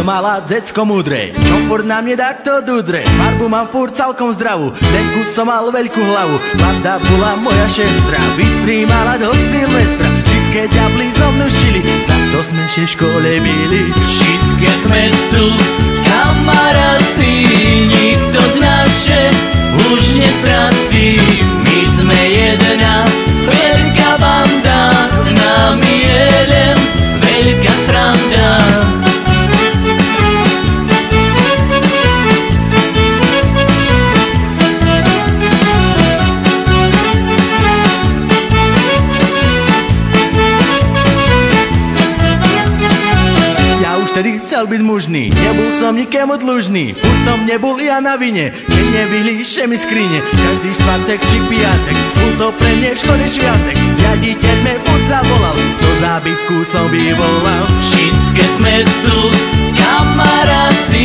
to mala decko múdre, čo furt na mne takto dudre. Farbu mám furt celkom zdravú, tenku som mal veľkú hlavu. Mladá bola moja šestra, vytrímala do Silvestra. Všetké ďabli so mnou šili, za to sme še škole byli. Všetké sme tu kamaráci, nikto z naše už nestráci. My sme jedna veľká banda, s nami je len veľká sranda. Vtedy chcel byť mužný, nebol som nikému dlužný. Furt tom nebol ja na vine, keď nevyliše mi skrine. Každý štvrtek či piatek, bol to pre mne školy šviatek. Riaditeľ me furt zavolal, co zábytku som vyvolal. Všetké sme tu kamaráci,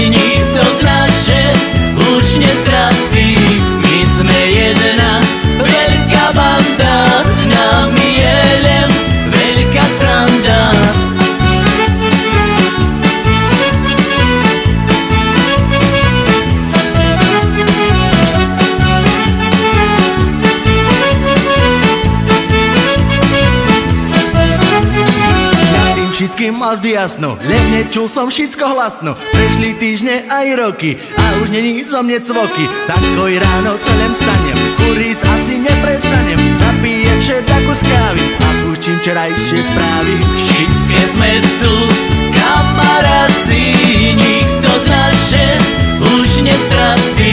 nikto z naše už nestráci. My sme jedna veľká banda, s nami je len veľká sranda. Všetkým mal vždy jasno, len nečul som všetko hlasno. Prešli týždne aj roky a už není zo mne cvoky. Takoj ráno celém stanem, kuriť asi neprestanem. Napijem všetku z kávy a púštim včerajšie správy. Všetké sme tu kamaráci, nikto z naše už nestráci.